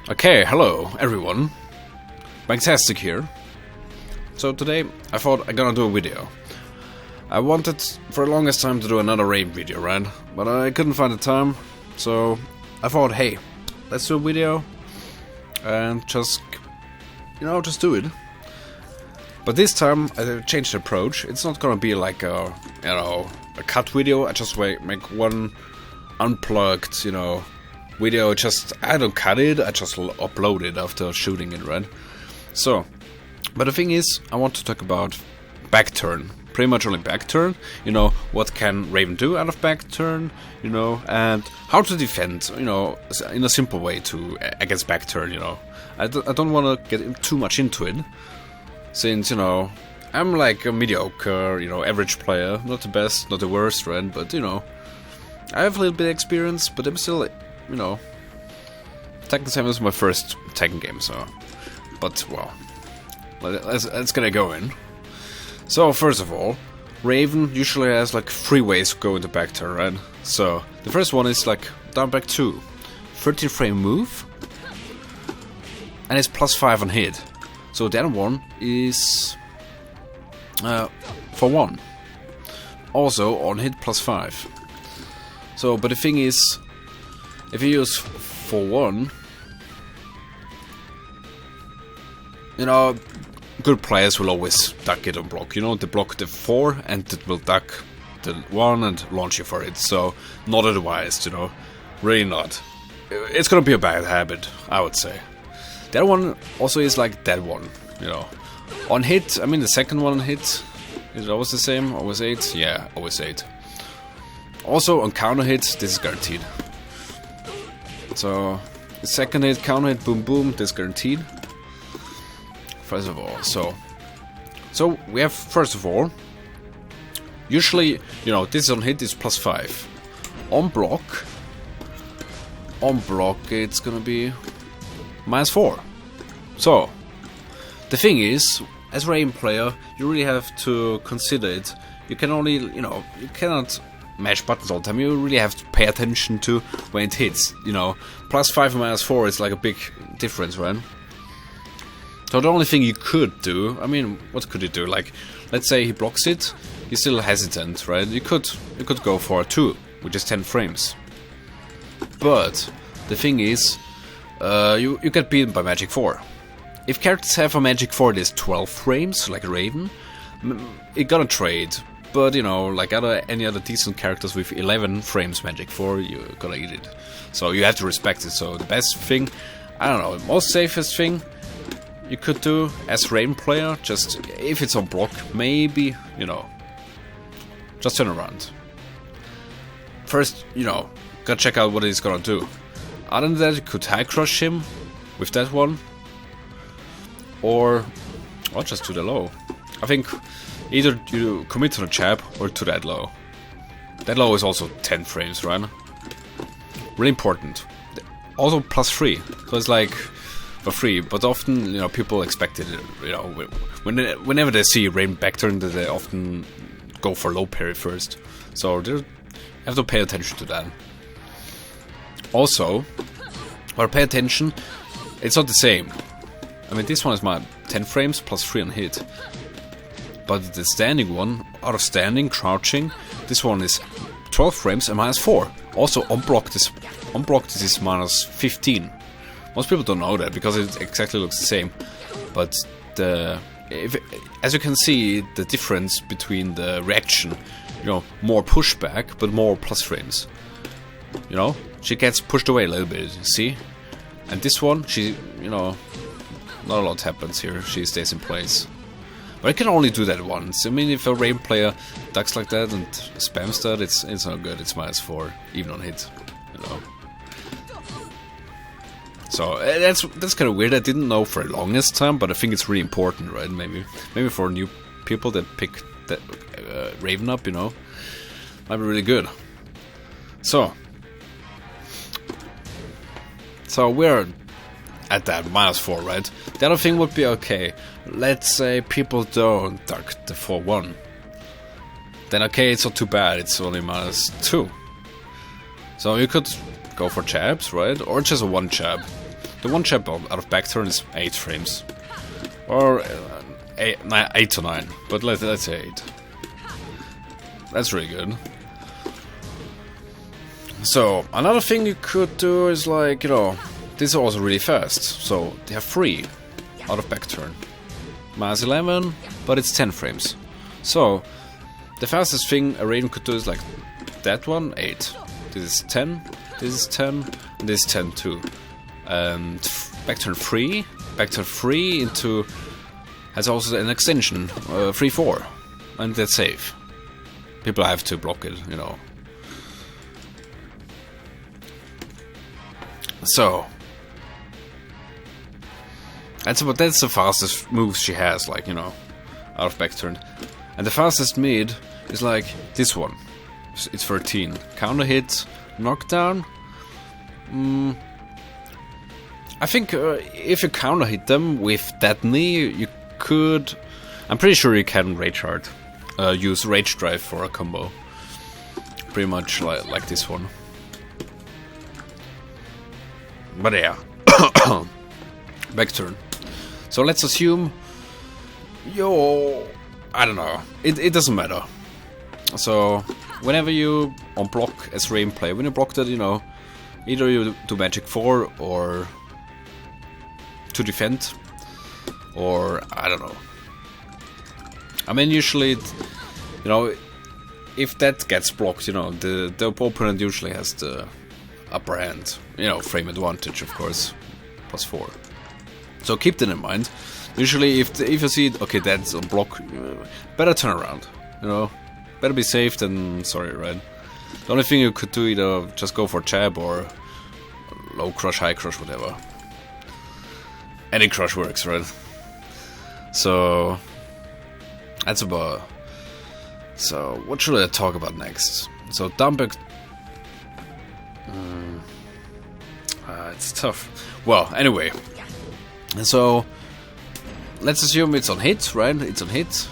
Okay, hello everyone. Bangtastic here. So today I thought I'm gonna do a video. I wanted for the longest time to do another raid video, right? But I couldn't find the time, so I thought, hey, let's do a video and just do it. But this time I changed the approach. It's not gonna be like a a cut video. I just make one unplugged, video. I don't cut it, I just upload it after shooting it, right? So, but the thing is, I want to talk about Backturn. Pretty much only Backturn. What can Raven do out of Backturn, and how to defend, in a simple way against Backturn, I don't want to get too much into it, since, I'm like a mediocre, average player. Not the best, not the worst, right? But, I have a little bit of experience, but I'm still, Tekken 7 is my first Tekken game, so... But, well, let's get go in. So, first of all, Raven usually has like 3 ways to go into Backturn, right? So, the first one is like down back 2, 13 frame move, and it's +5 on hit. So the other one is for 1. Also on hit +5. So, but the thing is, if you use for 1, good players will always duck it on block. They block the 4 and it will duck the 1 and launch you for it. So, not advised, really not. It's gonna be a bad habit, I would say. The other one also is like that one, On hit, I mean the second one on hit, is it always the same? Always 8? Yeah, always 8. Also on counter hit, this is guaranteed. So, the second hit, counter hit, boom boom, this is guaranteed. First of all, so we have, first of all, usually, this on hit is +5. On block it's gonna be -4. So, the thing is, as a Raven player, you really have to consider it. You can only, you cannot mash buttons all the time. You really have to pay attention to when it hits. +5 and -4 is like a big difference, right? So the only thing you could do, what could you do? Like, let's say he blocks it, he's still hesitant, right? You could go for a 2, which is 10 frames. But the thing is, you get beaten by Magic 4. If characters have a Magic 4 that is 12 frames, like Raven, it gonna trade. But like any other decent characters with 11 frames Magic 4, you're gonna eat it. So you have to respect it. So the best thing, I don't know, most safest thing you could do as Raven player, just if it's on block, maybe, just turn around. First, gotta check out what he's gonna do. Other than that, you could high crush him with that one, or just to the low. I think either you commit to the jab or to that low. That low is also 10 frames, right? Really important. Also +3, so it's like for free, but often, people expect it, whenever they see Raven Backturn, they often go for low parry first. So you have to pay attention to that. Also, pay attention, it's not the same. This one is my 10 frames +3 on hit. But the standing one, out of standing, crouching, this one is 12 frames and -4. Also unblocked is -15. Most people don't know that because it exactly looks the same. But as you can see, the difference between the reaction, more pushback but more plus frames. She gets pushed away a little bit, see? And this one, she, not a lot happens here. She stays in place. But I can only do that once. If a Raven player ducks like that and spams that, it's not good. It's -4, even on hit. So that's kind of weird. I didn't know for the longest time, but I think it's really important, right? Maybe for new people that pick that Raven up, might be really good. So we're at that -4, right? The other thing would be, okay, let's say people don't duck the 4-1. Then okay, it's not too bad, it's only -2. So you could go for jabs, right? Or just a 1 jab. The one jab out of Backturn is 8 frames. Or 8 to 9, but let's say 8. That's really good. So, another thing you could do is like, you know, this is also really fast. So, they have 3 out of Backturn. Minus 11, but it's 10 frames. So, the fastest thing a Raven could do is like that one, 8. This is 10, this is 10, and this is 10 too. And Backturn 3, Backturn 3 into has also an extension, 3-4, and that's safe. People have to block it, you know. So that's the fastest moves she has, like, you know, out of Backturn. And the fastest mid is like this one. It's 13. Counter hit, knockdown. I think if you counter hit them with that knee, you could. I'm pretty sure you can rage hard. Use rage drive for a combo. Pretty much like this one. But yeah. Backturn. So let's assume I don't know. It doesn't matter. So whenever you on block as Rain play, when you block that, you know, either you do magic 4 or to defend, or I don't know. I mean, usually, you know, if that gets blocked, you know, the opponent usually has the upper hand. You know, frame advantage, of course, +4. So keep that in mind. Usually, if you see it, okay, that's a block, better turn around. You know, better be safe than sorry, right? The only thing you could do, either just go for jab or low crush, high crush, whatever. Any crush works, right? So that's about. So what should I talk about next? So down back. It's tough. Well, anyway. So let's assume it's on hit, right? It's on hit.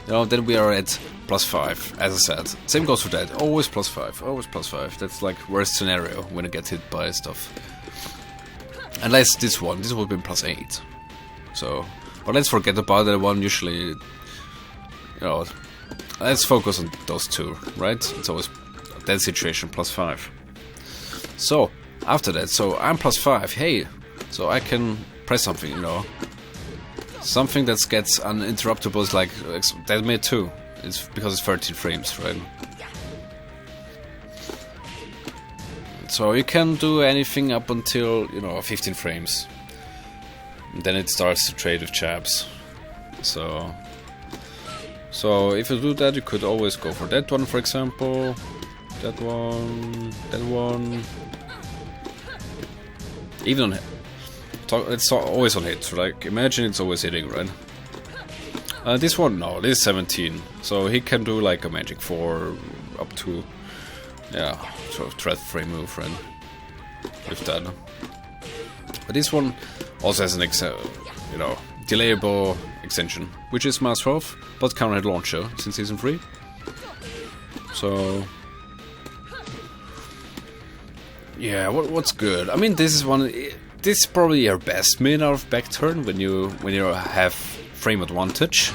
You know, then we are at +5, as I said. Same goes for that. Always +5. Always +5. That's like worst scenario when I get hit by stuff. Unless this would be +8. So, but let's forget about that one. Usually, you know, let's focus on those two, right? It's always that situation +5. So after that, so I'm +5. Hey, so I can press something, you know. Something that gets uninterruptible is like that made 2. It's because it's 13 frames, right? So you can do anything up until, you know, 15 frames. And then it starts to trade with jabs. So if you do that, you could always go for that one, for example. That one, that one. Even on hit. It's always on hit. Like, imagine it's always hitting, right? This one, no, this is 17. So he can do like a magic 4 up to, yeah, sort of threat frame move, right? With that. But this one also has an you know, delayable extension, which is -12, but counter hit launcher since season 3. So yeah, what's good? I mean, this is one. This is probably your best mid out of Backturn when you have frame advantage,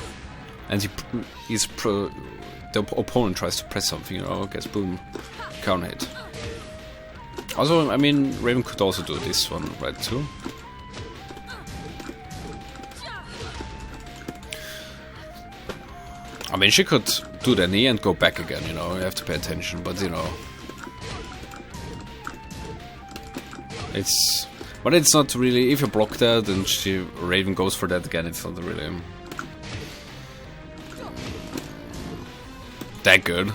and the opponent tries to press something, you know, gets boom, counter hit. Also, I mean, Raven could also do this one, right, too. I mean, she could do the knee and go back again, you know, you have to pay attention, but, you know. But it's not really, if you block that and Raven goes for that again, it's not really that good.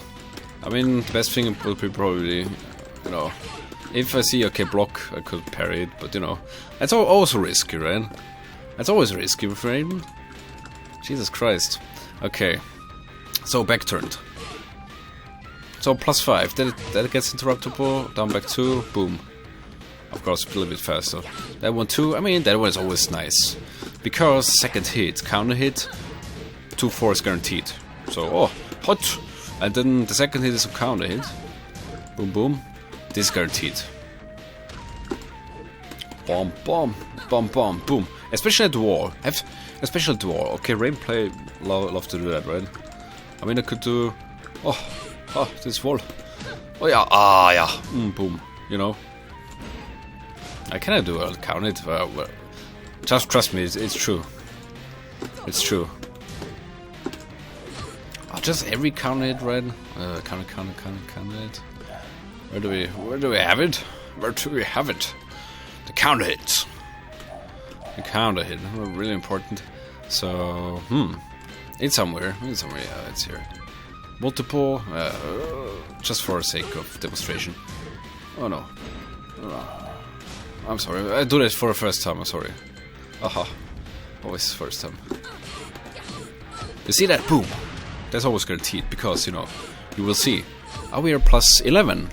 I mean, the best thing would be probably, you know, if I see, okay, block, I could parry it, but, you know, that's also risky, right? That's always risky with Raven. Jesus Christ. Okay, so Backturned. So +5, that gets interruptible, down back 2, boom. Of course, a little bit faster. That one too, I mean, that one is always nice. Because second hit, counter hit, 2-4 is guaranteed. So, oh, hot! And then the second hit is a counter hit. Boom, boom. This is guaranteed. Bomb, bomb, bomb, bomb, boom. Especially at the wall. Especially at the wall. Okay, rain play love to do that, right? I mean, I could do. Oh, this wall. Oh yeah, yeah. Boom. You know. I cannot do. I'll count it. Well, just trust me. It's true. It's true. Oh, just every count it, right? Count it. Where do we have it? Where do we have it? The counter hits. The counter hit. Really important. So, it's somewhere. Yeah, it's here. Multiple. Just for the sake of demonstration. Oh no. I'm sorry. I do this for the first time. I'm sorry. Aha. Always first time. You see that? Boom. That's always guaranteed because, you know, you will see. We are plus 11.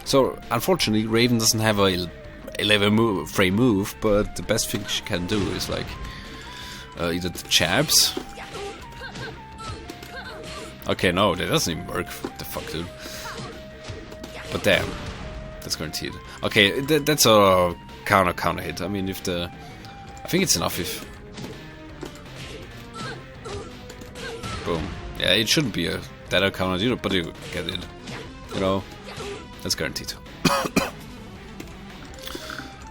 So, unfortunately, Raven doesn't have a 11 frame move, but the best thing she can do is like either the jabs. Okay, no, that doesn't even work. What the fuck, dude? But damn, that's guaranteed. Okay, that's a counter hit. I mean, I think it's enough if. Boom. Yeah, it shouldn't be a that counter, but you get it. You know, that's guaranteed.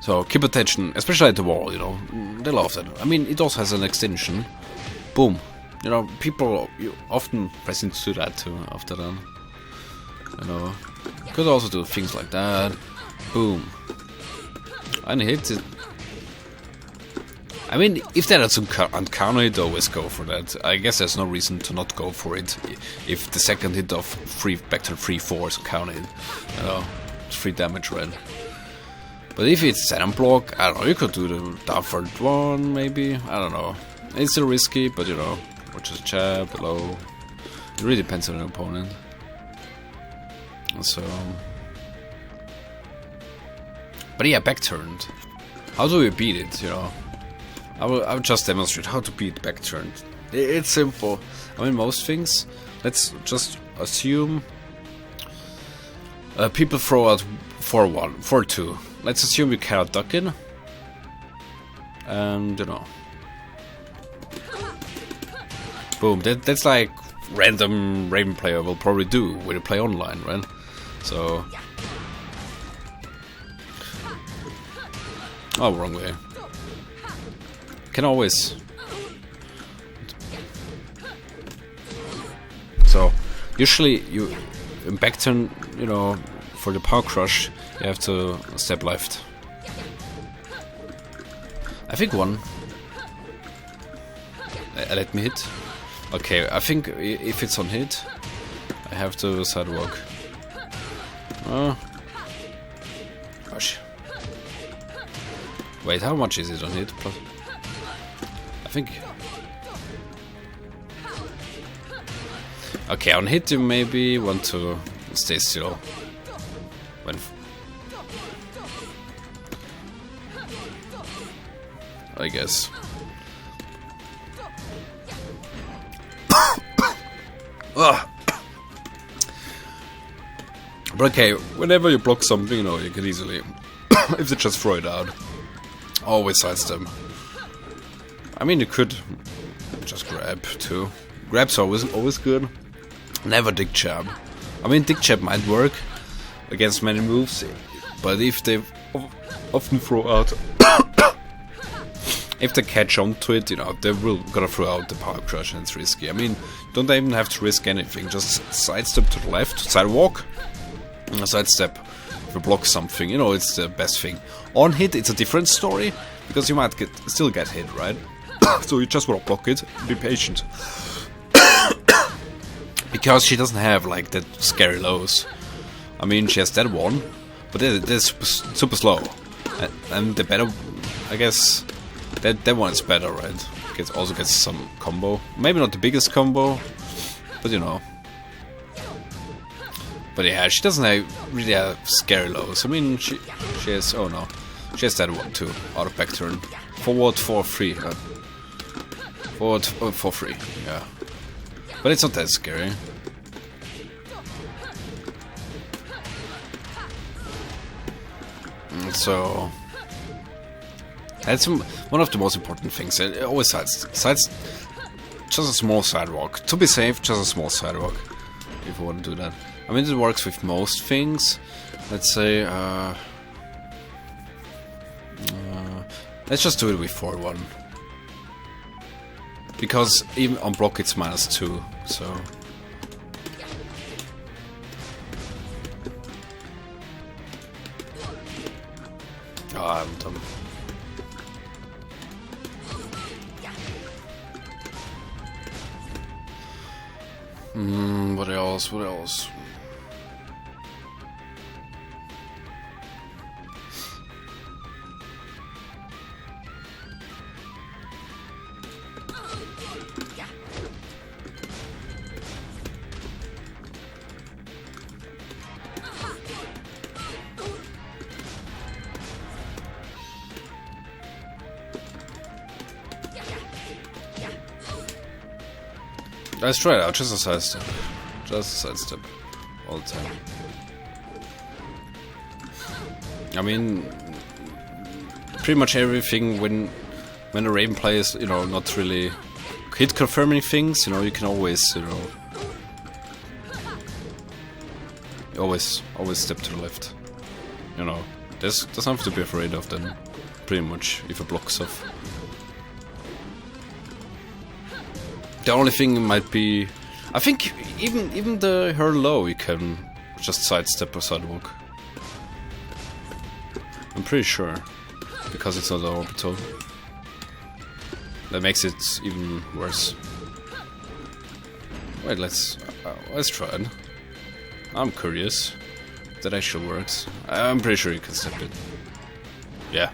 So keep attention, especially at the wall. You know, they love that. I mean, it also has an extension. Boom. You know, people often press into that too after that. You know, could also do things like that. Boom. And hit it. I mean, if that is on counter hit, always go for that. I guess there's no reason to not go for it. If the second hit of Backturn 3-4 is on counter hit, you know, it's 3 damage, right? But if it's an block, I don't know, you could do the down forward one, maybe. I don't know. It's still risky, but you know, or just jab, below. It really depends on the opponent. So, but yeah, backturned. How do we beat it? You know, I will just demonstrate how to beat backturned. It's simple. I mean, most things. Let's just assume people throw out 4-1, 4-2. Let's assume you cannot duck in, and you know, boom. That's like random Raven player will probably do when you play online, right? So, oh, wrong way. Can always. So, usually you in backturn, you know, for the power crush, you have to step left. I think one. Let me hit. Okay, I think if it's on hit, I have to sidewalk. Gosh. Wait, how much is it on hit? Plus, I think. Okay, on hit you maybe want to stay still. When I guess. But okay, whenever you block something, you know, you can easily, if they just throw it out, always sidestep. I mean, you could just grab too. Grab's always good. Never dig jab. I mean, dig jab might work against many moves, but if they often throw out, if they catch on to it, you know, they will gonna throw out the power crush and it's risky. I mean, don't even have to risk anything. Just sidestep to the left, sidewalk, and sidestep if you block something. You know, it's the best thing. On hit, it's a different story because you might still get hit, right? So you just wanna block it. Be patient. Because she doesn't have like that scary lows. I mean, she has that one, but they're super slow, and the better, I guess, that one is better, right? Also gets some combo, maybe not the biggest combo, but you know. But yeah, she doesn't really have scary lows. I mean, she has, oh no, she has that one too, out of backturn. Forward 4-3, forward 4-3, yeah. But it's not that scary. So, That's one of the most important things. Always sides, just a small sidewalk. To be safe, just a small sidewalk. If you want to do that. I mean, it works with most things. Let's say, let's just do it with forward one. Because even on block it's -2, so... Oh, I'm dumb. What else? What else? Let's try it out, just a side step. Just a side step. All the time. I mean, pretty much everything when a Raven plays, you know, not really hit confirming things, you know, you can always, you know, always step to the left. You know, there's nothing to be afraid of then, pretty much, if it blocks off. The only thing might be, I think even the her low you can just sidestep or sidewalk. I'm pretty sure, because it's not an orbital. That makes it even worse. Wait, let's try it. I'm curious. That actually works. I'm pretty sure you can step it. Yeah,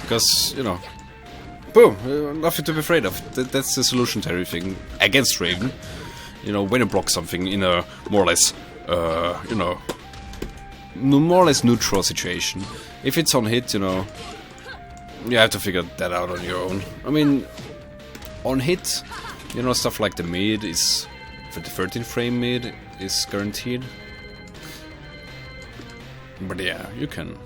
because you know. Boom! Nothing to be afraid of. That's the solution to everything against Raven. You know, when you block something in a more or less, you know, more or less neutral situation. If it's on hit, you know, you have to figure that out on your own. I mean, on hit, you know, stuff like the mid is, for the 13 frame mid is guaranteed. But yeah, you can.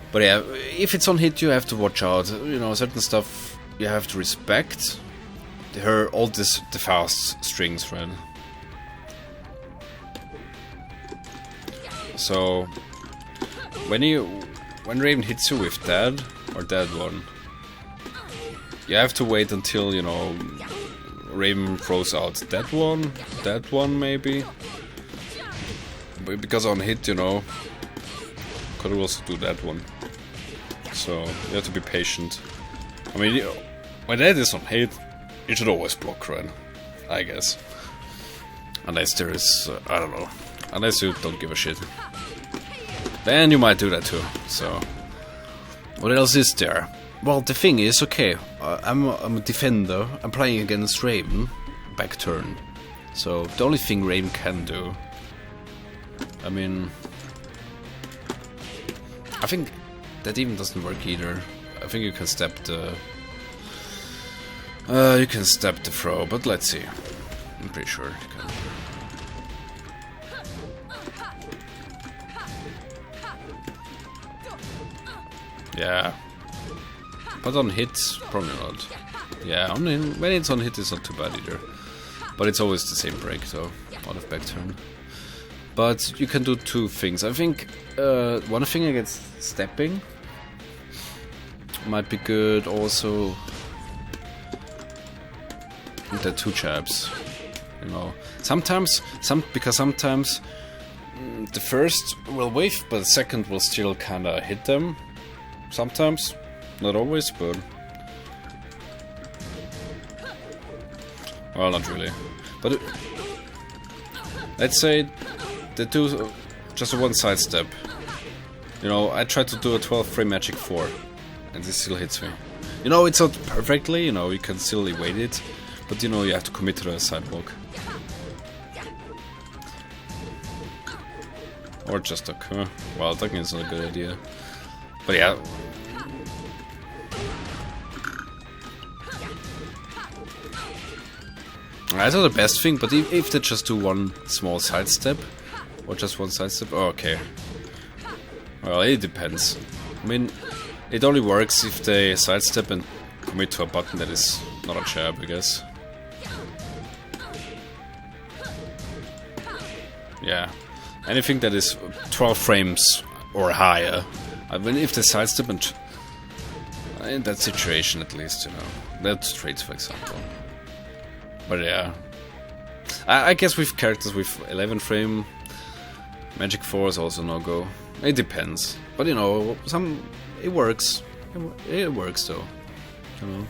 But yeah, if it's on hit, you have to watch out. You know, certain stuff you have to respect. All the fast strings, right? So when Raven hits you with that or that one, you have to wait until, you know, Raven throws out that one maybe. But because on hit, you know, could also do that one. So you have to be patient. I mean, when that is on hit, you should always block, right? I guess. Unless there is, I don't know. Unless you don't give a shit. Then you might do that too. So, what else is there? Well, the thing is, okay, I'm a defender. I'm playing against Raven. Backturn. So the only thing Raven can do, I mean, I think that even doesn't work either. I think you can step the throw, but let's see. I'm pretty sure you can. Yeah, but on hit, probably not. Yeah, when it's on hit, it's not too bad either. But it's always the same break, so out of Backturn. But you can do two things. I think one thing against stepping might be good also. With the two jabs, you know. Sometimes the first will wave, but the second will still kinda hit them. Sometimes, not always, but well, not really. But let's say they do just a one side step. You know, I tried to do a 12 frame magic 4, and this still hits me. You know, it's not perfectly. You know, you can still evade it. But you know, you have to commit to the sidewalk. Or just duck, huh? Well, ducking is not a good idea. But yeah. That's not the best thing, but if they just do one small sidestep, or just one sidestep, oh, okay. Well, it depends. I mean, It only works if they sidestep and commit to a button that is not a jab, I guess. Yeah, anything that is 12 frames or higher. I mean, if they sidestep and in that situation, at least, you know, that's straight, for example. But yeah, I guess with characters with 11 frame, Magic 4 is also no go. It depends, but you know, it works. It works though, you know.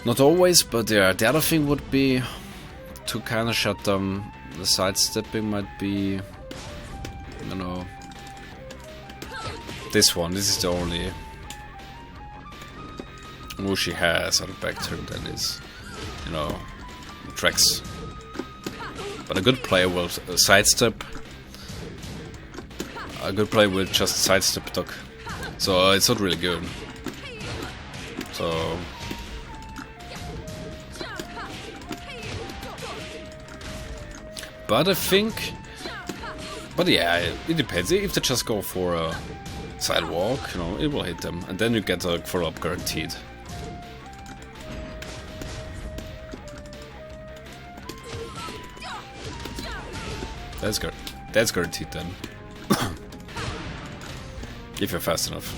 Not always, but yeah. The other thing would be to kind of shut down the sidestepping. Might be, you know, this one. This is the only move she has on the Backturn that is, you know, tracks. But a good player will sidestep. A good player will just sidestep duck. So it's not really good. So but I think, but yeah, it depends. If they just go for a sidewalk, you know, it will hit them, and then you get a follow-up guaranteed. That's guaranteed then. If you're fast enough.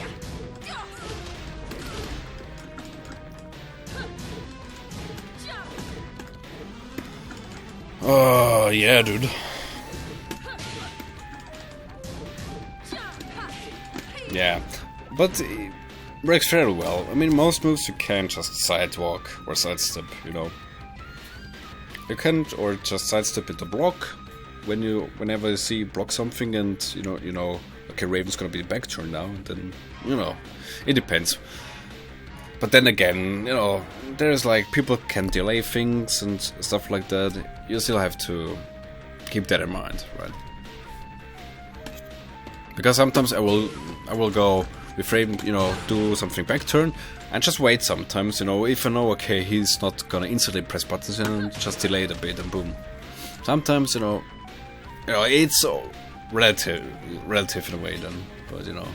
Oh, yeah, dude. Yeah, but it works fairly well. I mean, most moves you can just sidewalk or sidestep, you know. You can, or just sidestep into block whenever you see block something, and you know, okay, Raven's gonna be Backturn now. Then you know, it depends. But then again, you know, there's like people can delay things and stuff like that. You still have to keep that in mind, right? Because sometimes I will go with Raven, you know, do something Backturn and just wait sometimes, you know, if I know, okay, he's not gonna instantly press buttons and just delay it a bit and boom. Sometimes, you know, it's relative in a way then, but you know.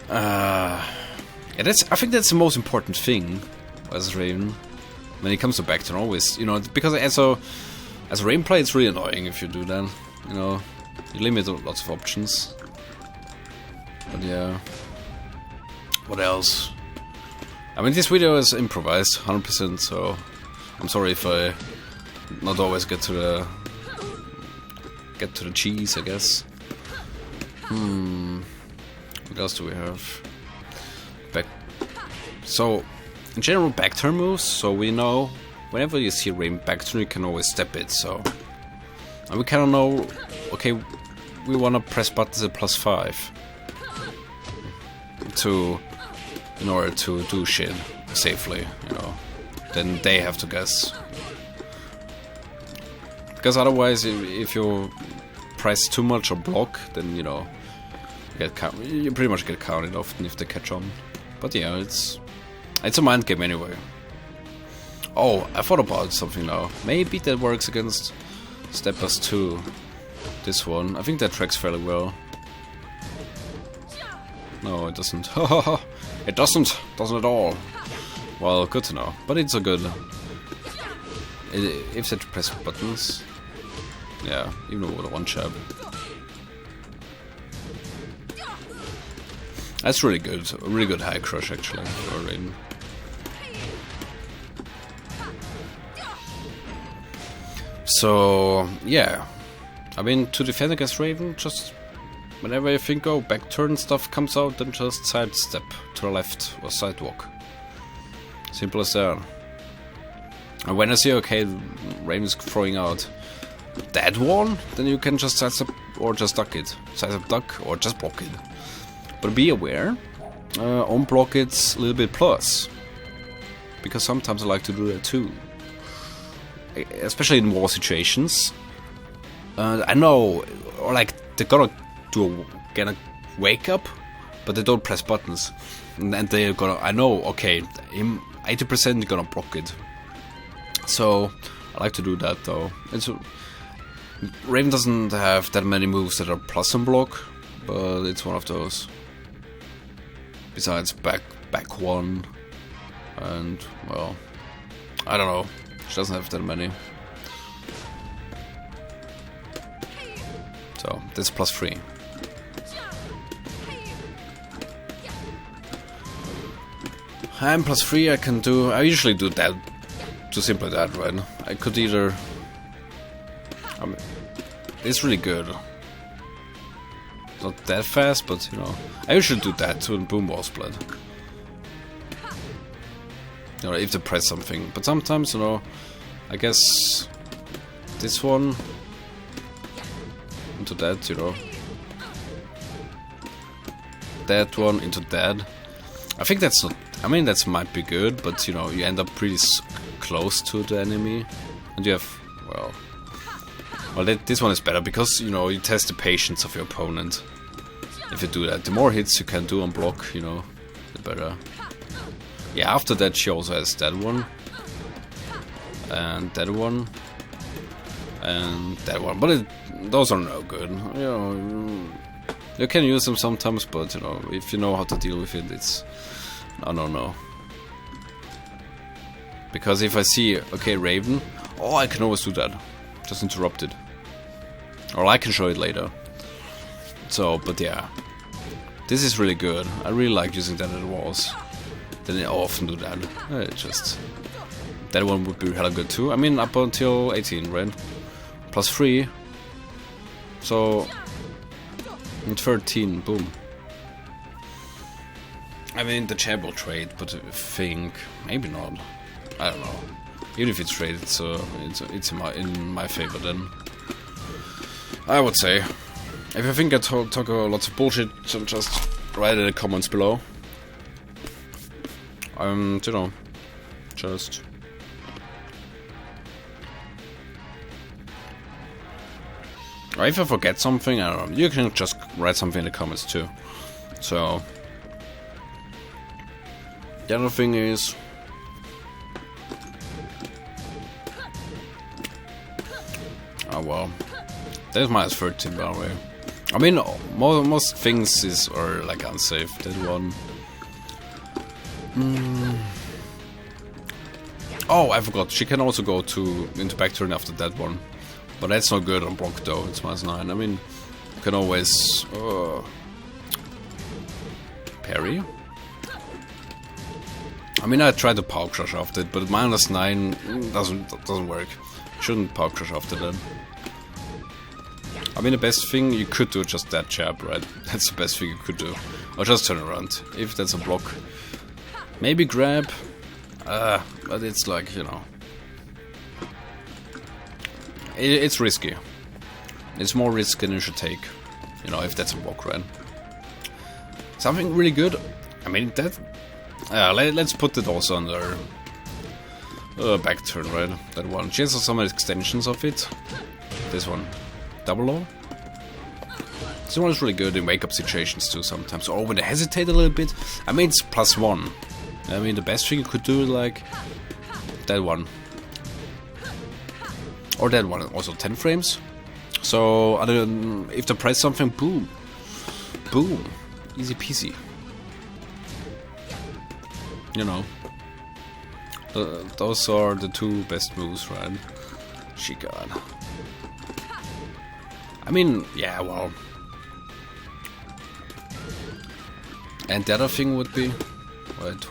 Yeah, I think that's the most important thing as Raven when it comes to Backturn, always, you know, because as a Raven player, it's really annoying if you do that, you know. You limit lots of options. But yeah. What else? I mean, this video is improvised 100%, so I'm sorry if I not always get to the cheese, I guess. What else do we have? So in general, Backturn moves, so we know whenever you see Raven Backturn, you can always step it, so. And we kind of know, okay, we want to press buttons at +5 in order to do shit safely, you know. Then they have to guess. Because otherwise, if you press too much or block, then, you know, you pretty much get counted often if they catch on. But yeah, it's a mind game anyway. Oh, I thought about something now. Maybe that works against Steppers 2. This one. I think that tracks fairly well. No, it doesn't. It doesn't at all. Well, good to know. But it's a good. If they press buttons. Yeah, even with a one jab. That's really good. A really good high crush actually for Raven. So yeah, I mean, to defend against Raven, just whenever you think, oh, Backturn stuff comes out, then just sidestep to the left or sidewalk. Simple as that. And when I see, okay, Raven's throwing out that one, then you can just sidestep or just duck it. Sidestep duck or just block it. But be aware, on block it's a little bit plus. Because sometimes I like to do that too. Especially in war situations. I know, or like, they're gonna get a wake up, but they don't press buttons. And they're gonna, I know, okay, 80% you're gonna block it. So, I like to do that though. Raven doesn't have that many moves that are plus on block. but it's one of those. Besides back 1, and well, I don't know. She doesn't have that many. So this +3. And +3 I can do. I usually do that. Too simple that, right? I could either. I mean, it's really good. Not that fast, but you know, I usually do that to boom ball split. You know, if they press something, but sometimes, you know, I guess this one into that, you know, that one into that. I think that's not. I mean, that might be good, but you know, you end up pretty close to the enemy, and you have well, this one is better because you know you test the patience of your opponent. If you do that, the more hits you can do on block, you know, the better. Yeah, after that she also has that one, and that one, and that one, but those are no good. You know, you can use them sometimes, but you know, if you know how to deal with it, it's I don't know. Because if I see, okay, Raven, oh, I can always do that. Just interrupt it. Or I can show it later. So, but yeah. This is really good. I really like using that at the walls. Then I often do that. That one would be hella good too. I mean, up until 18, right? +3. So, 13, boom. I mean, the champ will trade, but I think maybe not. I don't know. Even if it's traded, it's in my favor then. I would say. If you think I talk lots of bullshit, so just write it in the comments below. You know, just. Or if I forget something, I don't know. You can just write something in the comments too. So. The other thing is. Oh well. There's -13 by the way. I mean, most things are like unsafe. That one. Oh, I forgot. She can also go into Backturn after that one, but that's not good on block though. It's -9. I mean, you can always parry. I mean, I tried to power crush after it, but -9 doesn't work. Shouldn't power crush after that. I mean, the best thing you could do is just that jab, right? That's the best thing you could do. Or just turn around, if that's a block. Maybe grab, but it's like, you know. It's risky. It's more risk than you should take, you know, if that's a block, right? Something really good, I mean, that... let's put it also under Backturn, right? That one. She has some extensions of it. This one. Double low. This one is really good in wake-up situations too sometimes. Or when they hesitate a little bit. I mean, it's +1. I mean, the best thing you could do is like that one. Or that one. Also 10 frames. So, if they press something, boom. Boom. Easy peasy. You know. Those are the two best moves, right? She got. I mean, yeah, well. And the other thing would be... Wait.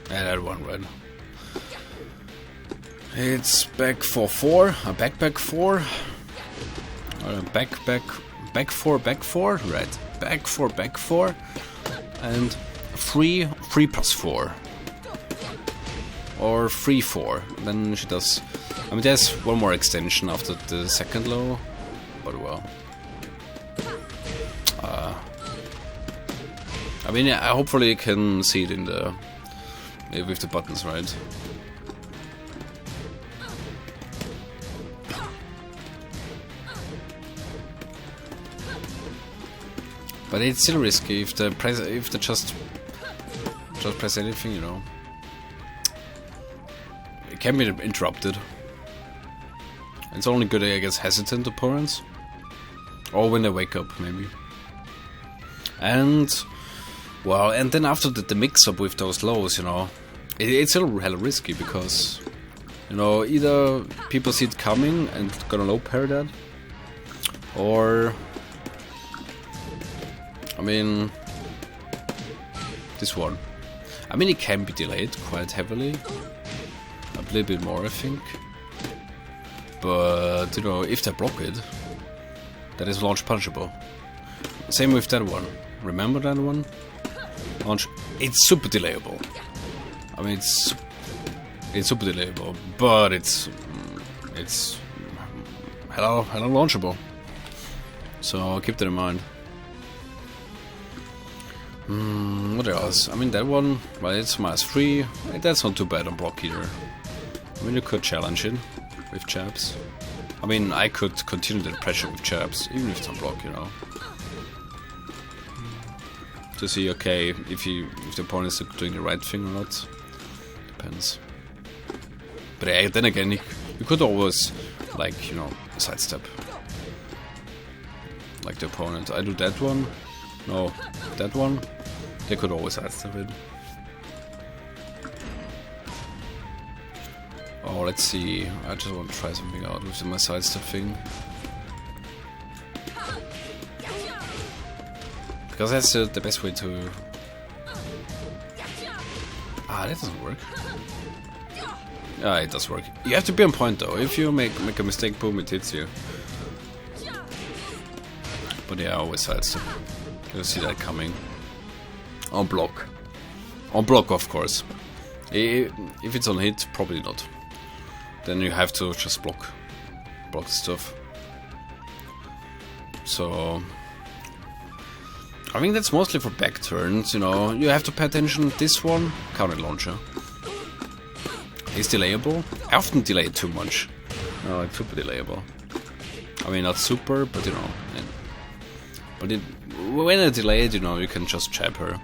Yeah, that one, right? It's back 4-4. Back 4. Back 4. Right. Back 4. And 3 +4. Or 3-4. Then she does... I mean, there's one more extension after the second low, but well. I mean, yeah, hopefully you can see it in the with the buttons, right? But it's still risky if they just press anything, you know. It can be interrupted. It's only good against hesitant opponents. Or when they wake up, maybe. And, well, and then after the mix-up with those lows, you know, it's still hella risky because, you know, either people see it coming and gonna low pair that, or, I mean, this one. I mean, it can be delayed quite heavily, a little bit more, I think. But, you know, if they block it, that is launch punchable. Same with that one. Remember that one? Launch. It's super delayable. I mean, it's super delayable, but it's hella launchable. So keep that in mind. What else? I mean, that one, well, it's -3. That's not too bad on block either. I mean, you could challenge it with jabs. I mean, I could continue that pressure with jabs, even if it's on block, you know. To see, okay, if the opponent is doing the right thing or not. Depends. But yeah, then again, you could always, like, you know, sidestep. Like the opponent. I do that one. No, that one. They could always sidestep it. Oh, let's see. I just want to try something out with my sidestep thing. Because that's the best way to... that doesn't work. It does work. You have to be on point though. If you make a mistake, boom, it hits you. But yeah, always sidestep. You'll see that coming. On block. On block, of course. If it's on hit, probably not. Then you have to just block the stuff. So... I think that's mostly for back turns, you know. You have to pay attention. This one, counter launcher. It's delayable. I often delay it too much. No, it's super delayable. I mean, not super, but you know. But when I delay it, you know, you can just jab her.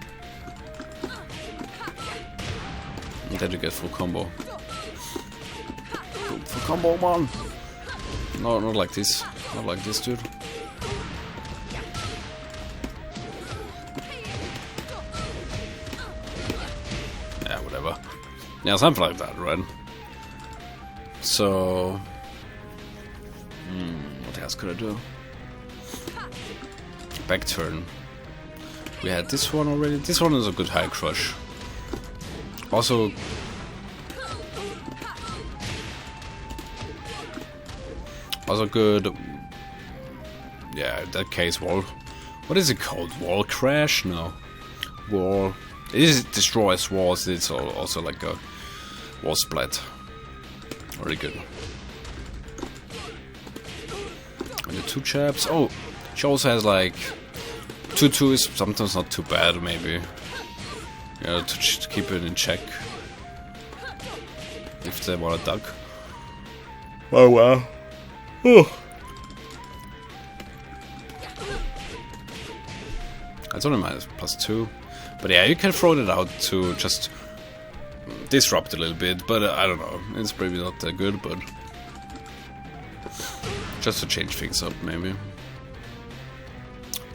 And then you get full combo. Full combo, man! No, not like this. Not like this, dude. Yeah, something like that, right? So... what else could I do? Backturn. We had this one already. This one is a good high crush. Also... Also good... Yeah, in that case, wall... What is it called? Wall crash? No. Wall... It destroys walls. It's also like a wall splat. Very good. And the 2 jabs. Oh, she also has like 2-2 is sometimes not too bad, maybe. Yeah, to keep it in check. If they want to duck. Oh wow. That's only -+2. But yeah, you can throw it out to just disrupt a little bit, but I don't know. It's probably not that good, but just to change things up, maybe.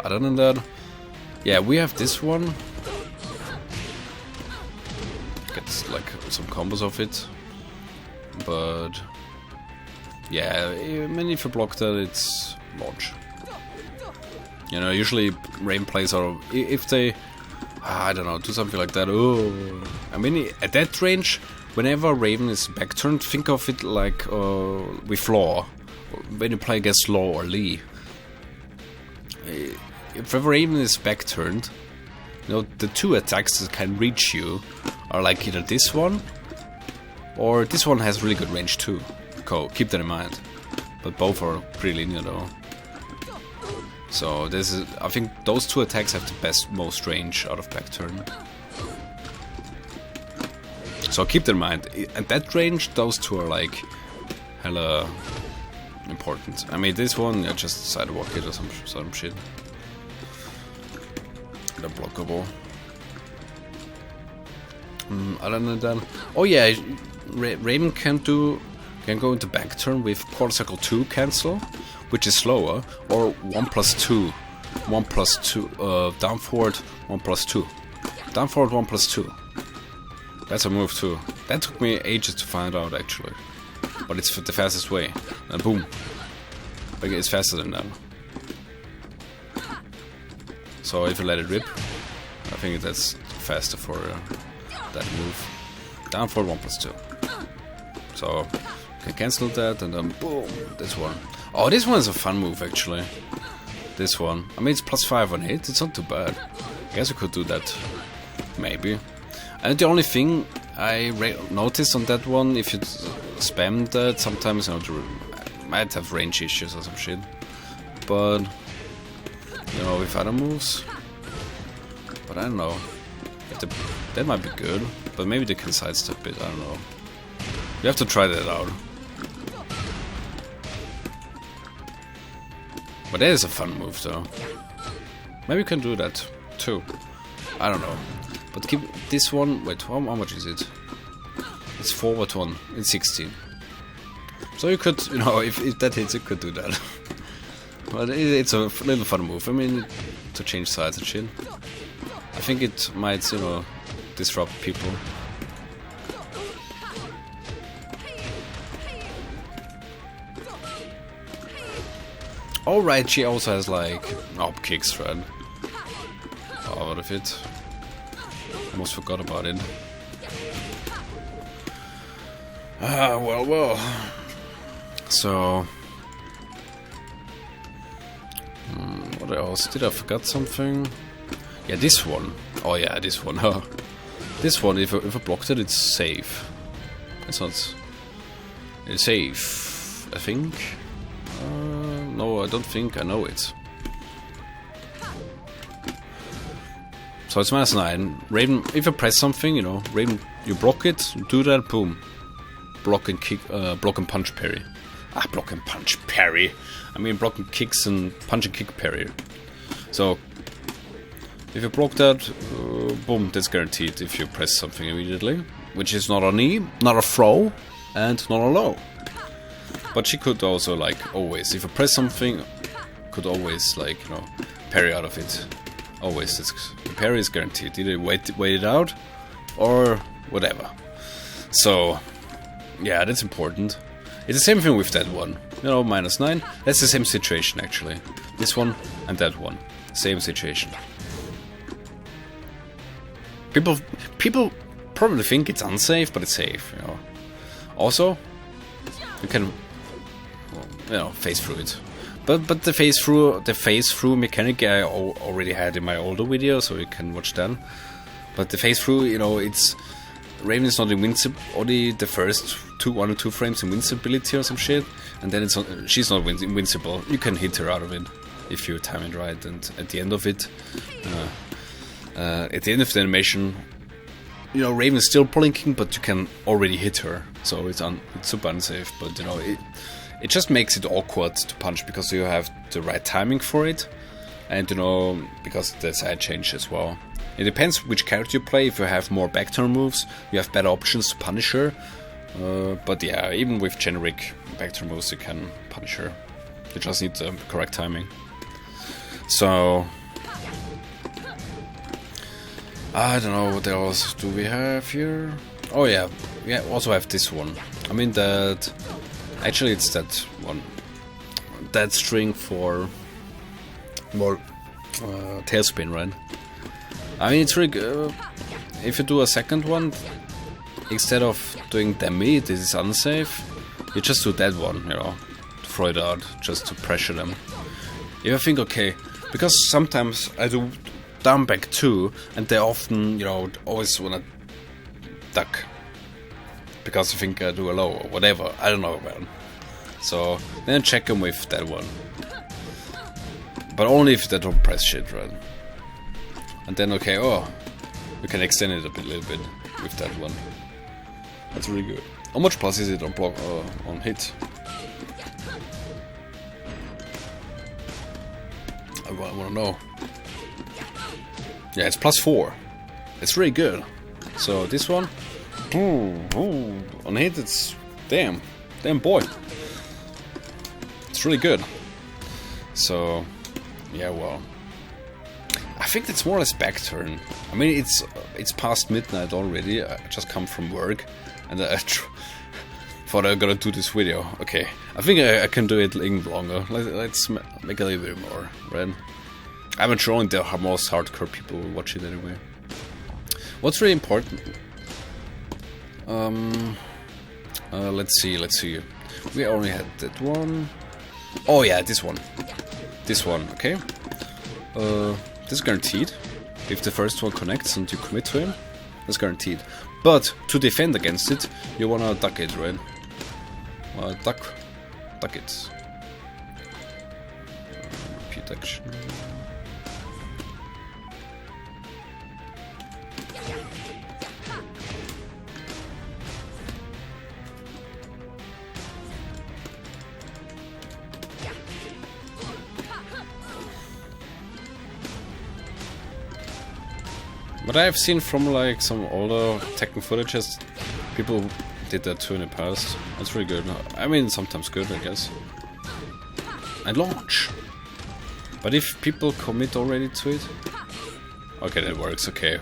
Other than that, yeah, we have this one. Get like some combos of it, but yeah, I mean, if you block that, it's launch. You know, usually rain plays are if they. I don't know, do something like that. Oh, I mean, at that range, whenever Raven is backturned, think of it like with Law. When you play against Law or Lee. If Raven is backturned, you know, the 2 attacks that can reach you are like either this one, or this one has really good range too. Keep that in mind. But both are pretty linear though. So I think those 2 attacks have the most range out of Backturn. So keep that in mind. At that range, those 2 are like hella important. I mean, this one, yeah, just sidewalk it or some shit. They're blockable. Other than that, oh yeah, Raven can go into Backturn with quarter circle 2 cancel, which is slower, or 1 plus 2. 1 plus 2, down forward, 1 plus 2. Down forward, 1 plus 2. That's a move too. That took me ages to find out actually. But it's the fastest way. And boom. Like, it's faster than that. So if you let it rip, I think that's faster for that move. Down forward, 1 plus 2. So you can cancel that and then boom, this one. Oh, this one is a fun move actually. This one. I mean, it's plus 5 on hit, it's not too bad. I guess I could do that. Maybe. And the only thing I noticed on that one, if you spam that, sometimes you might have range issues or some shit. But, you know, with other moves. But I don't know. That might be good, but maybe they can sidestep it, I don't know. You have to try that out. But that is a fun move though. Maybe you can do that too. I don't know. But keep this one. Wait, how much is it? It's forward 1. It's 16. So you could, you know, if that hits, you could do that. But it's a little fun move. I mean, to change sides and shit. I think it might, you know, disrupt people. Alright, she also has like up kicks, right? Oh, what if it? Almost forgot about it. Well. So, what else? Did I forget something? Yeah, this one. Oh yeah, this one. This one. If I blocked it, it's safe. It's not. It's safe, I think. No, I don't think I know it. So it's -9. Raven, if you press something, you know, Raven, you block it, do that, boom. Block and kick, block and punch parry. Block and punch parry. I mean, block and kicks and punch and kick parry. So, if you block that, boom, that's guaranteed if you press something immediately. Which is not a knee, not a throw, and not a low. But she could also, like, always, if you press something, could always, like, you know, parry out of it. Always, the parry is guaranteed. Either wait it out, or whatever. So, yeah, that's important. It's the same thing with that one. You know, -9. That's the same situation, actually. This one and that one. Same situation. People probably think it's unsafe, but it's safe, you know. Also, you can, you know, phase through it. But the phase through mechanic I already had in my older video, so you can watch that. But the phase through, you know, it's Raven is not invincible. Only the first 1 or 2 frames invincibility or some shit, and then she's not invincible. You can hit her out of it if you time it right. And at the end of it, at the end of the animation, you know, Raven is still blinking, but you can already hit her. So it's super unsafe. But you know, it just makes it awkward to punch because you have the right timing for it, and you know, because the side change as well. It depends which character you play. If you have more backturn moves, you have better options to punish her. But yeah, even with generic backturn moves, you can punish her. You just need the correct timing. So, I don't know what else do we have here. Oh yeah, we also have this one. I mean that. Actually, it's that one. That string for more tailspin, right? I mean, it's really good. If you do a second one, instead of doing demi, this is unsafe, you just do that one, you know, throw it out, just to pressure them. If I think, okay, because sometimes I do down back 2, and they often, you know, always wanna duck. Because I think I do a low, or whatever, I don't know, man. So, then check them with that one. But only if they don't press shit, right? And then, okay, we can extend it a little bit with that one. That's really good. How much plus is it on block on hit? I want to know. Yeah, it's +4. It's really good. So this one, on hit, it's damn boy. It's really good. So, yeah, well, I think that's more or less Backturn. I mean, it's past midnight already. I just come from work, and I thought I gotta do this video. Okay, I think I can do it even longer. Let's make a little bit more, right? I'm not sure the most hardcore people will watch it anyway. What's really important? Let's see. We only had that one. Oh yeah, this one. Okay. This is guaranteed. If the first one connects and you commit to him, that's guaranteed. But to defend against it, you wanna duck it, right? Duck it. Repeat action. But I've seen from like some older Tekken footages, people did that too in the past. That's really good. I mean, sometimes good, I guess. And launch. But if people commit already to it, okay, that works. Okay,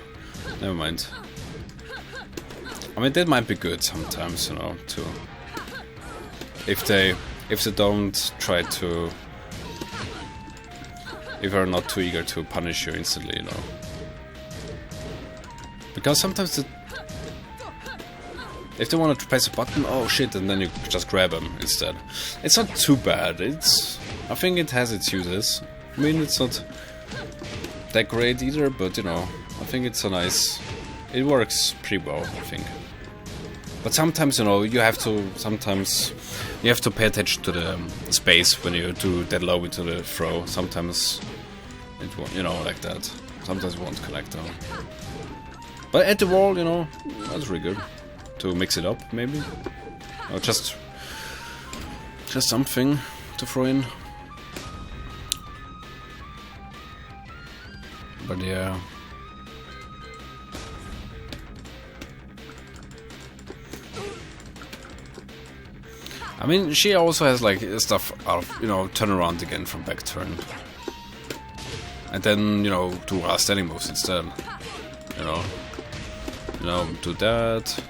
never mind. I mean, that might be good sometimes, you know, too. If they don't try to, if they're not too eager to punish you instantly, you know. Because sometimes if they want to press a button, oh shit, and then you just grab them instead. It's not too bad. I think it has its uses. I mean, it's not that great either, but you know, I think it's a nice. It works pretty well, I think. But sometimes, you know, you have to pay attention to the space when you do that low into the throw. Sometimes it won't, you know, like that. Sometimes it won't connect though. But at the wall, you know, that's really good. To mix it up, maybe. Or just something to throw in. But yeah. I mean, she also has like stuff out of, you know, turn around again from Backturn. And then, you know, do standing moves instead. You know, do that.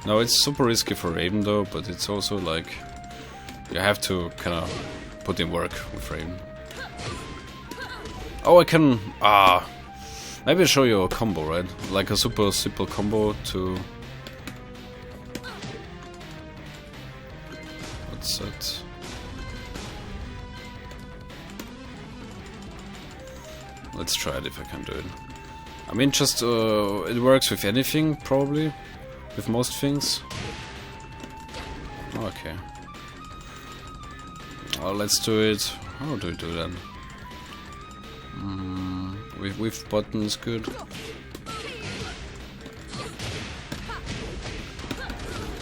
No, it's super risky for Raven though, but it's also like you have to kind of put in work with Raven. Oh, I can maybe I'll show you a combo, right? Like a super simple combo to. What's that? Let's try it if I can do it. I mean, just it works with anything probably. With most things. Okay. Oh, let's do it. How do we do that? With buttons, good.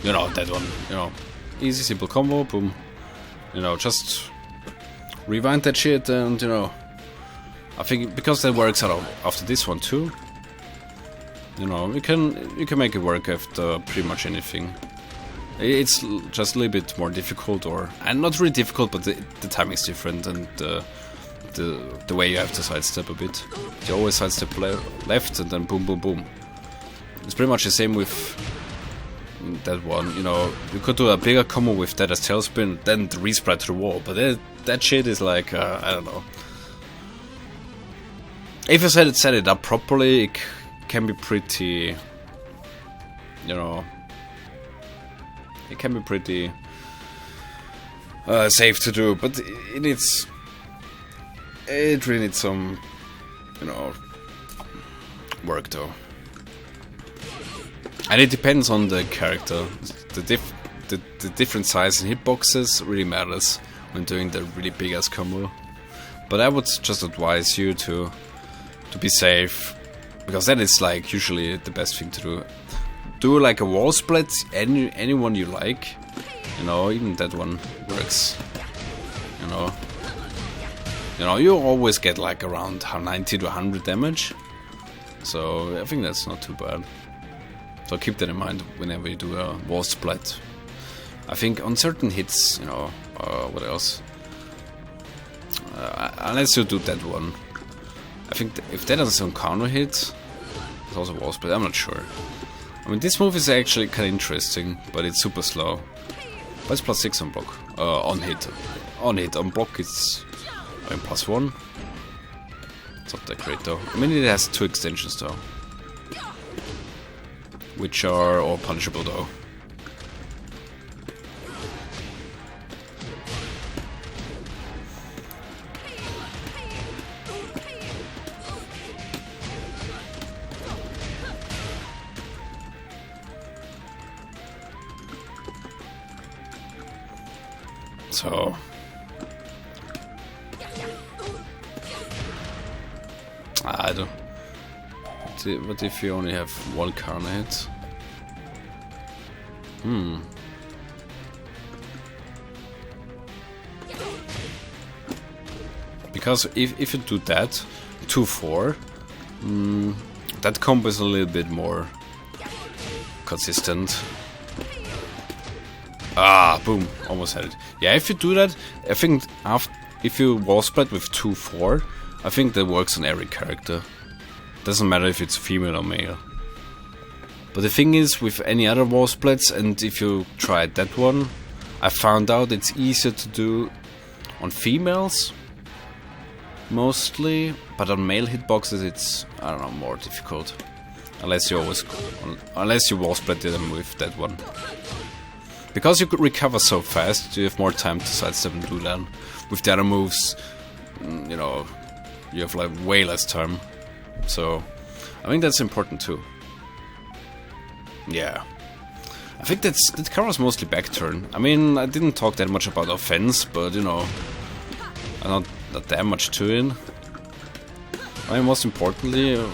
You know, that one. You know, easy, simple combo, boom. You know, just rewind that shit and, you know, I think because that works out after this one too. You know, you can make it work after pretty much anything. It's just a little bit more difficult, and not really difficult, but the timing is different, and the way you have to sidestep a bit. You always sidestep left, and then boom, boom, boom. It's pretty much the same with that one. You know, you could do a bigger combo with that as tailspin, then the respread to the wall. But that shit is like I don't know. If you set it up properly, it can be pretty, you know, it can be pretty safe to do, but it really needs some, you know, work though. And it depends on the character. The different size and hitboxes really matters when doing the really big ass combo. But I would just advise you to be safe. Because that is like usually the best thing to do. Do like a wall split, anyone you like. You know, even that one works. You know, you always get like around 90 to 100 damage. So I think that's not too bad. So keep that in mind whenever you do a wall split. I think on certain hits, you know, what else? Unless you do that one. I think if that is on counter hit, it's also wall split, I'm not sure. I mean, this move is actually kind of interesting, but it's super slow. But it's +6 on block. On hit. On hit. On block it's +1. It's not that great though. I mean, it has 2 extensions though. Which are all punishable though. So I don't. What if you only have 1 counter hit? Because if you do that 2-4, that combo is a little bit more consistent. Ah, boom, almost had it. Yeah, if you do that, I think if you wall spread with 2-4, I think that works on every character. Doesn't matter if it's female or male. But the thing is, with any other wall splits, and if you tried that one, I found out it's easier to do on females, mostly, but on male hitboxes it's, I don't know, more difficult. Unless you wall split them with that one. Because you could recover so fast, you have more time to sidestep and do that. With the other moves, you know, you have like way less time. So, I think that's important too. Yeah. I think that covers mostly Backturn. I mean, I didn't talk that much about offense, but you know, not that much to it. I mean, most importantly, I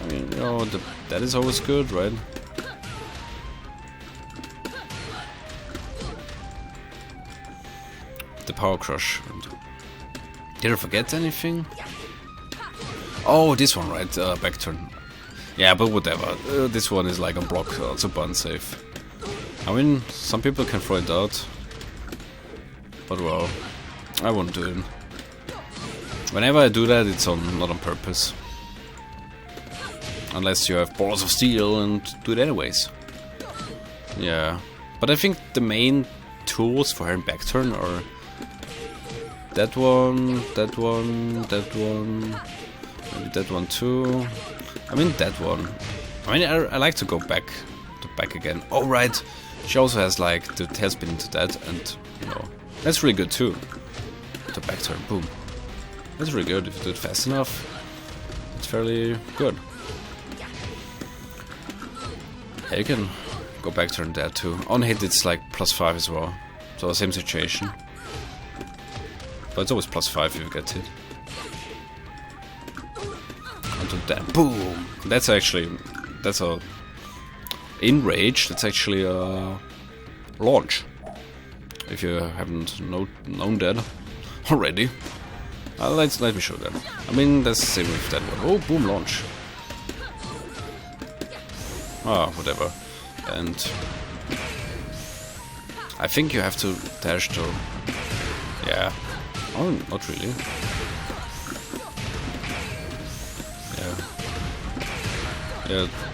mean, you know, that is always good, right? The power crush. Did I forget anything? Oh, this one, right? Backturn. Yeah, but whatever. This one is like a block, super unsafe. I mean, some people can throw it out, but well, I won't do it. Whenever I do that, it's not on purpose. Unless you have balls of steel and do it anyways. Yeah, but I think the main tools for her in Backturn are that one, maybe that one too. I mean that one. I mean I like to go back again. Oh right, she also has like the tailspin into that, and you know that's really good too. The Backturn, boom. That's really good if you do it fast enough. It's fairly good. Yeah, you can go Backturn there too. On hit it's like +5 as well. So same situation. But it's always +5 if you get hit. Onto that, boom! That's a in rage. That's actually a launch. If you haven't known that already, let me show that. I mean that's the same with that one. Oh, boom, launch. Ah, whatever. And I think you have to dash to. Yeah. Oh, not really.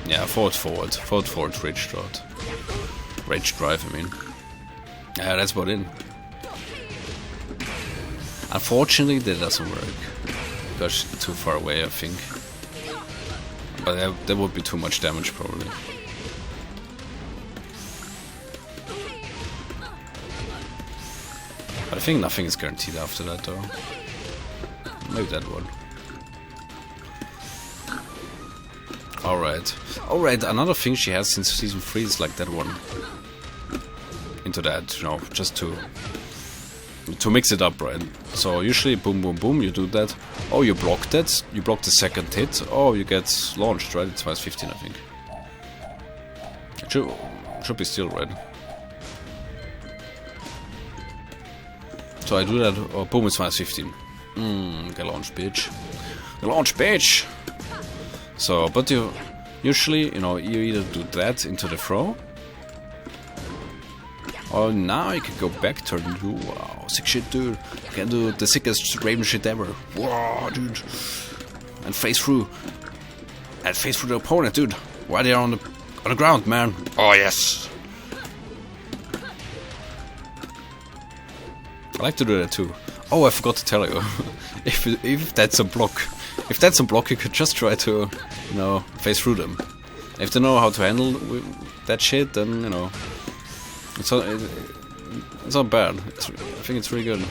Yeah, forward, rage drive. Rage drive, I mean. Yeah, that's about it. Unfortunately, that doesn't work. Because it's too far away, I think. But that would be too much damage, probably. But I think nothing is guaranteed after that, though. Maybe that one. Alright, another thing she has since season 3 is like that one. Into that, you know, just to mix it up, right? So usually, boom, boom, boom, you do that. Oh, you blocked it. You blocked the second hit. Oh, you get launched, right? It's -15, I think. It should be still, right? So I do that. Oh, boom, it's -15. Get launched, bitch. Get launched, bitch! So, but you usually, you know, you either do that into the throw, Oh, now you can go Backturn. Wow, sick shit, dude. You can do the sickest Raven shit ever. Wow, dude. And phase through. And phase through the opponent, dude. While they're on the ground, man. Oh, yes. I like to do that too. Oh, I forgot to tell you. if that's a block. If that's a block, you could just try to, you know, phase through them. If they know how to handle that shit, then, you know, it's not bad. I think it's really good.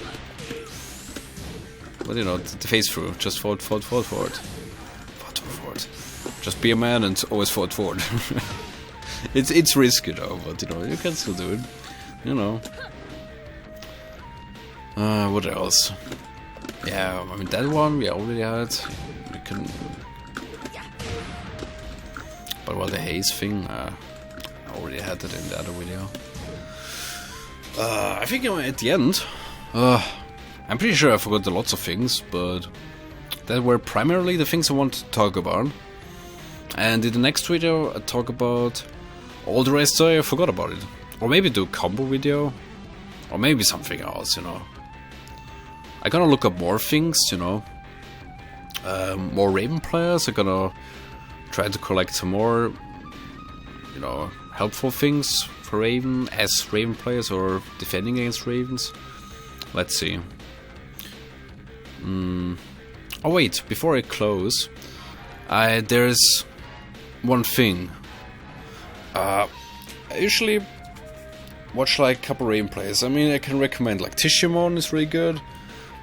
But, you know, the phase through, just forward. Just be a man and always forward. It's risky though, but, you know, you can still do it. You know. What else? Yeah, I mean, that one we already had. We can. But well, the haze thing, I already had it in the other video. I think at the end, I'm pretty sure I forgot lots of things, but that were primarily the things I wanted to talk about. And in the next video, I talk about all the rest I forgot about it. Or maybe do a combo video, or maybe something else, you know. I'm gonna look up more things, you know. More Raven players. I'm gonna try to collect some more, you know, helpful things for Raven as Raven players or defending against Ravens. Let's see. Oh wait, before I close, there's one thing. I usually watch like a couple Raven players. I mean, I can recommend like Tishimon is really good.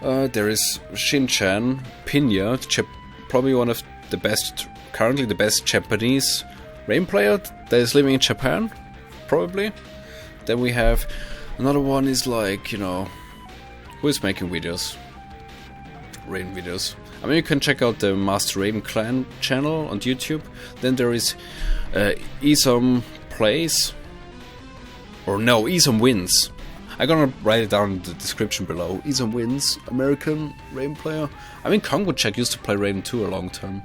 There is Shin-chan, Pinya, probably one of the best, currently the best Japanese Raven player that is living in Japan, probably. Then we have another one is like, you know, who is making videos? Raven videos. I mean, you can check out the Master Raven Clan channel on YouTube. Then there is Isom Plays, or no, Isom Wins. I'm gonna write it down in the description below. Isom Wins, American Raven player. I mean, Kongo-Jack used to play Raven 2 a long time.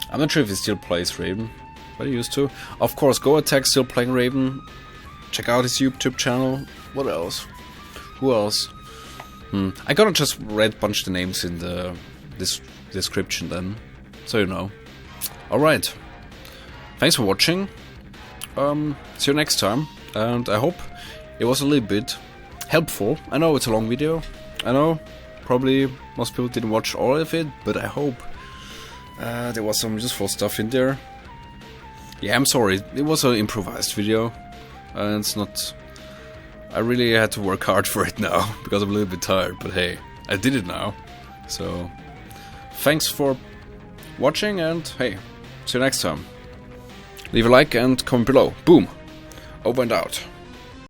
I'm not sure if he still plays Raven, but he used to. Of course, Go Attack still playing Raven. Check out his YouTube channel. What else? Who else? I'm gonna just write a bunch of the names in the description then, so you know. Alright. Thanks for watching. See you next time, and I hope it was a little bit helpful. I know it's a long video. I know probably most people didn't watch all of it, but I hope there was some useful stuff in there. Yeah, I'm sorry. It was an improvised video, and it's not. I really had to work hard for it now because I'm a little bit tired. But hey, I did it now. So thanks for watching, and hey, see you next time. Leave a like and comment below. Boom. Over and out.